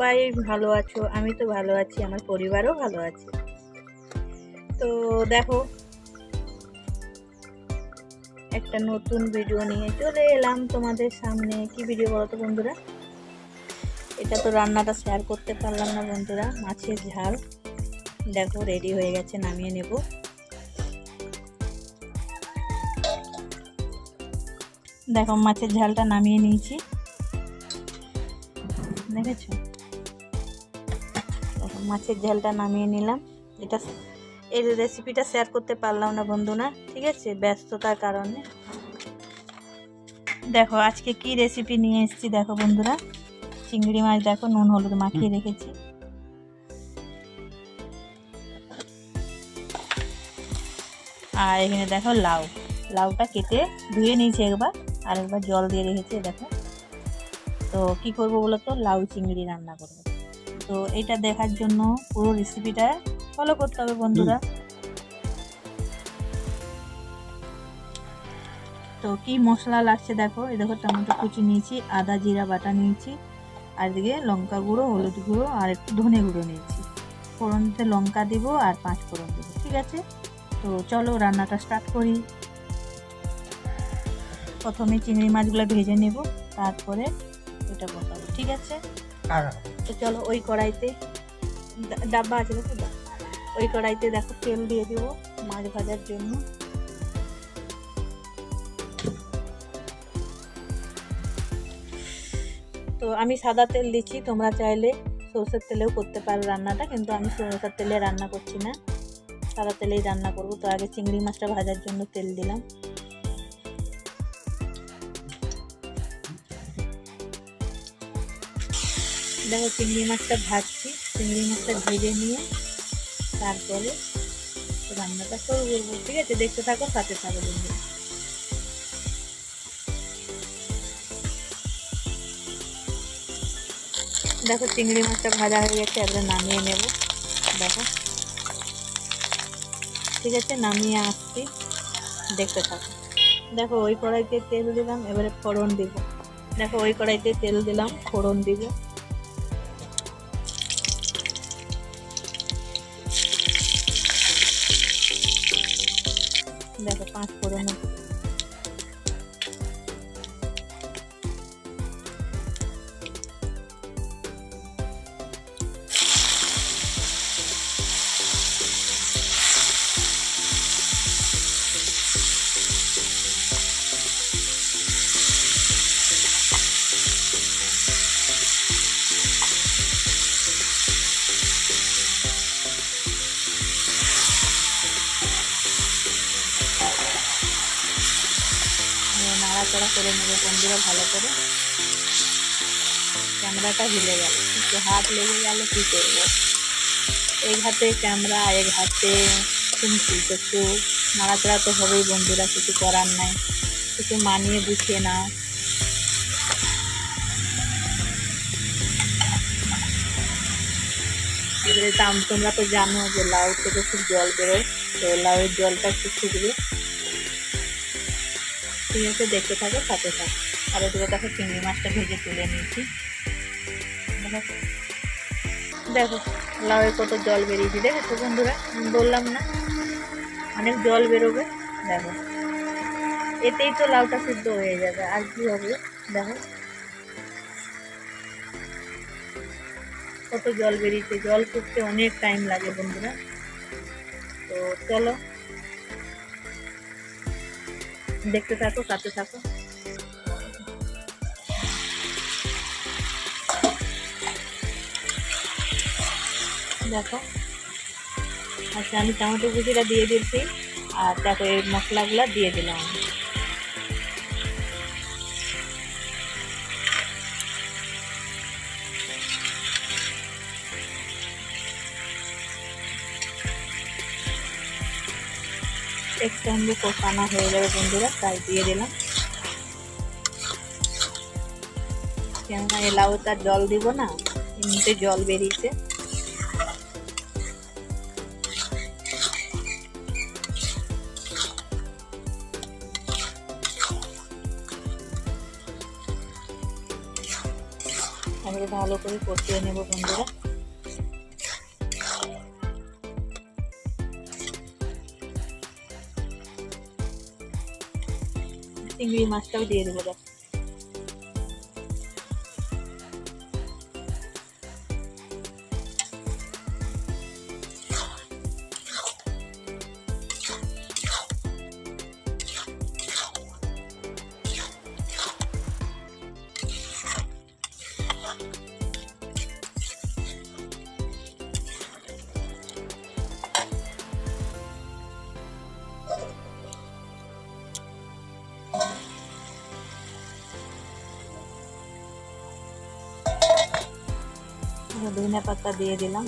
সবাই ভালো আছো, আমি তো ভালো আছি, আমার পরিবারও ভালো আছে। তো দেখো, একটা নতুন ভিডিও নিয়ে চলে এলাম তোমাদের সামনে। কি ভিডিও বলো তো বন্ধুরা? এটা তো রান্নাটা শেয়ার করতে পারলাম না বন্ধুরা। মাছের ঝাল দেখো রেডি হয়ে গেছে, নামিয়ে নেব। দেখো মাছের ঝালটা নামিয়ে নিয়েছি, দেখেছো? দেখো মাছের ঝালটা নামিয়ে নিলাম। এটা এই রেসিপিটা শেয়ার করতে পারলাম না বন্ধুরা, ঠিক আছে, ব্যস্ততার কারণে। দেখো আজকে কি রেসিপি নিয়ে এসেছি দেখো বন্ধুরা। চিংড়ি মাছ দেখো নুন হলুদ মাখিয়ে রেখেছি। আর এখানে দেখো লাউটা কেটে ধুয়ে নিয়েছি একবার, আর একবার জল দিয়ে রেখেছি দেখো। তো কি করব বলো তো, লাউ চিংড়ি রান্না করব। তো এটা দেখার জন্য পুরো রেসিপিটা ফলো করতে হবে বন্ধুরা। তো কি মশলা লাগছে দেখো, এই দেখো টমেটো কুচি নিয়েছি, আদা জিরা বাটা নিয়েছি, আর এদিকে লঙ্কা গুঁড়ো, হলুদ গুঁড়ো আর একটু ধনে গুঁড়ো নিয়েছি। ফোড়নতে লঙ্কা দিব আর 5 ফোড়ন দেবো, ঠিক আছে। তো চলো রান্নাটা স্টার্ট করি। প্রথমে চিংড়ি মাছগুলো ভেজে নেব, তারপরে ওটা বসাবো, ঠিক আছে। তো চলো ওই কড়াইতে ডাব্বা আছে দেখো, ওই কড়াইতে দেখো তেল দিয়ে দেব মাছ ভাজার জন্য। তো আমি সাদা তেল দিচ্ছি, তোমরা চাইলে সরষের তেলেও করতে পারো রান্নাটা, কিন্তু আমি সরষের তেলে রান্না করছি না, সাদা তেলেই রান্না করব। তো আগে চিংড়ি মাছটা ভাজার জন্য তেল দিলাম। দেখো চিংড়ি মাছটা ভাজছি, চিংড়ি মাছটা ভেজে নিয়ে তারপরে রান্নাটা শুরু করবো, ঠিক আছে। দেখতে থাকো, সাথে থাকো বন্ধু। দেখো চিংড়ি মাছটা ভাজা হয়ে গেছে, এবারে নামিয়ে নেব। দেখো ঠিক আছে, নামিয়ে আসছি, দেখতে থাকো। দেখো ওই কড়াইতে তেল দিলাম, এবারে ফোড়ন দিব। দেখো ওই কড়াইতে তেল দিলাম, ফোড়ন দিব। দেখো 5 ফোড়ন, নাড়াচাড়া করে নেবো বন্ধুরা ভালো করে। ক্যামেরাটা হিলে গেল, একটু হাত লেগে গেল, কী করবো। এক হাতে ক্যামেরা, এক হাতে খুন্তি, তো একটু নাড়াচাড়া তো হবেই বন্ধুরা, কিছু করার নাই, কিছু মানিয়ে গুছিয়ে নাও। এবারে তোমরা তো জানো যে লাউ থেকে খুব জল বেরোয়, তো লাউয়ের জলটা একটু শুকবে, ঠিক আছে। দেখতে থাকো, সাথে থাকো। আর ওদিকে দেখো চিংড়ি মাছটা ভেজে তুলে নিয়েছি। দেখো লাউয়ে কত জল বেরিয়েছে, দেখেছো বন্ধুরা? বললাম না অনেক জল বেরোবে। দেখো এতেই তো লাউটা সিদ্ধ হয়ে যাবে, আর কি হবে। দেখো কত জল বেরিয়েছে, জল শুকতে অনেক টাইম লাগে বন্ধুরা। তো চলো দেখতে থাকো, সাথে থাকো। দেখো আচ্ছা, আমি টমেটো কুচিটা দিয়ে দিচ্ছি, আর দেখো এই মশলাগুলো দিয়ে দিলাম। একসঙ্গে কষানো হয়ে যাবে বন্ধুরা, তাই দিয়ে দিলাম। কেননা এই লাউটা জল দিব না, এমনিতে জল বেরিয়েছে। এবারে ভালো করে কষিয়ে নেব বন্ধুরা। চিংড়ি মাছটাও দিয়ে দেবো। দেখো ধনিয়া পাতা দিয়ে দিলাম।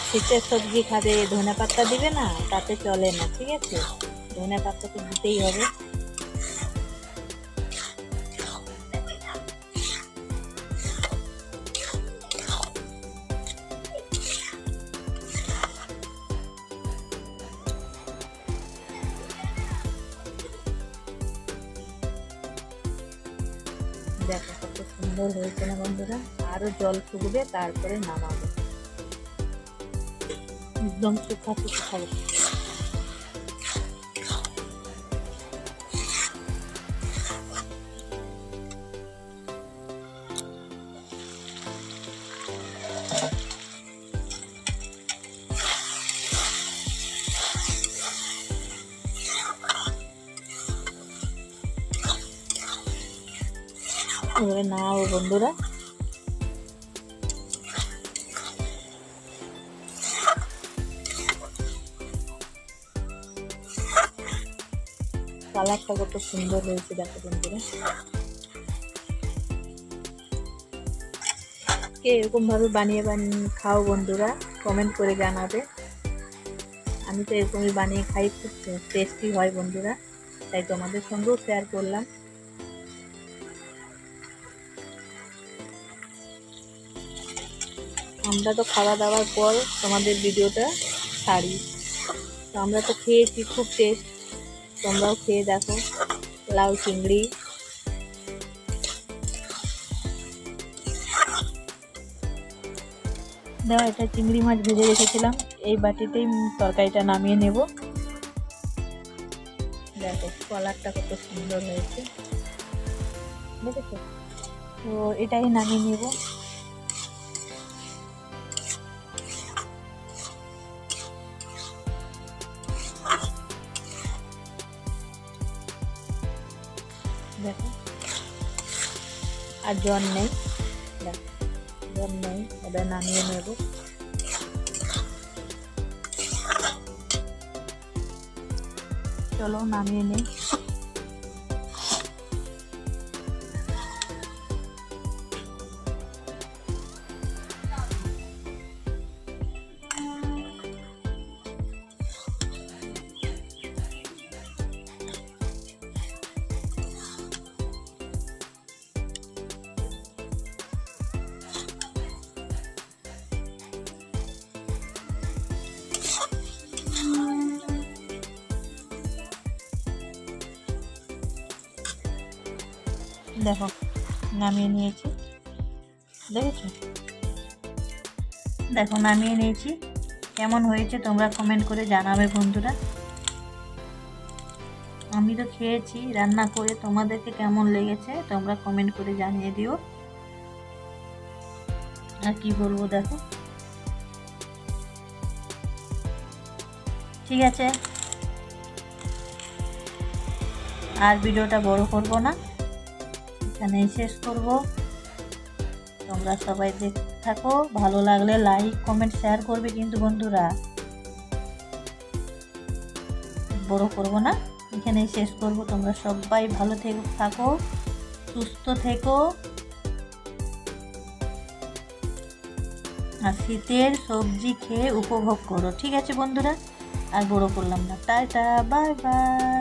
শীতের সবজি খাবে, ধনিয়া পাতা দিবে না তাতে চলে না, ঠিক আছে? ধনিয়া পাতা তো দিতেই হবে। দেখো কত সুন্দর হয়েছে না বন্ধুরা। আরো জল ফুটবে তারপরে নামাবো। একদম শুকা শুকা খাবে। এবারে নাও বন্ধুরা। কালারটা কত সুন্দর হয়েছে দেখো বন্ধুরা। কে এরকম ভাবে বানিয়ে খাও বন্ধুরা, কমেন্ট করে জানাবে। আমি তো এরকমই বানিয়ে খাই, খুব টেস্টি হয় বন্ধুরা, তাই তোমাদের সঙ্গেও শেয়ার করলাম। আমরা তো খাওয়া দাওয়ার পর তোমাদের ভিডিওটা ছাড়ি, তো আমরা তো খেয়েছি, খুব টেস্ট। তোমরাও খেয়ে দেখো লাউ চিংড়ি। দাও, এটা চিংড়ি মাছ ভেজে রেখেছিলাম, এই বাটিতেই তরকারিটা নামিয়ে নেব। দেখো কালারটা কত সুন্দর হয়েছে, দেখেছো? তো এটাই নামিয়ে নেব। দেখো আর জল নেই, জল নেই, এটা নামিয়ে নেব। চলো নামিয়ে নেই। দেখো নামিয়ে নিয়েছি, দেখেছো? দেখো নামিয়ে নিয়েছি। কেমন হয়েছে তোমরা কমেন্ট করে জানাবে বন্ধুরা। আমি তো খেয়েছি রান্না করে, তোমাদেরকে কেমন লেগেছে তোমরা কমেন্ট করে জানিয়ে দিও। আর কি বলবো, দেখো। ঠিক আছে, আর ভিডিওটা বড় করব না, এখানেই শেষ করব। তোমরা সবাই দেখতে থাকো, ভালো লাগলে লাইক কমেন্ট শেয়ার করবে কিন্তু বন্ধুরা। বড় করব না, এখানেই শেষ করব। তোমরা সবাই ভালো থাকো, সুস্থ থেকো, আর শীতের সবজি খেয়ে উপভোগ করো। ঠিক আছে বন্ধুরা, আর বড় করলাম না। Tata, bye bye.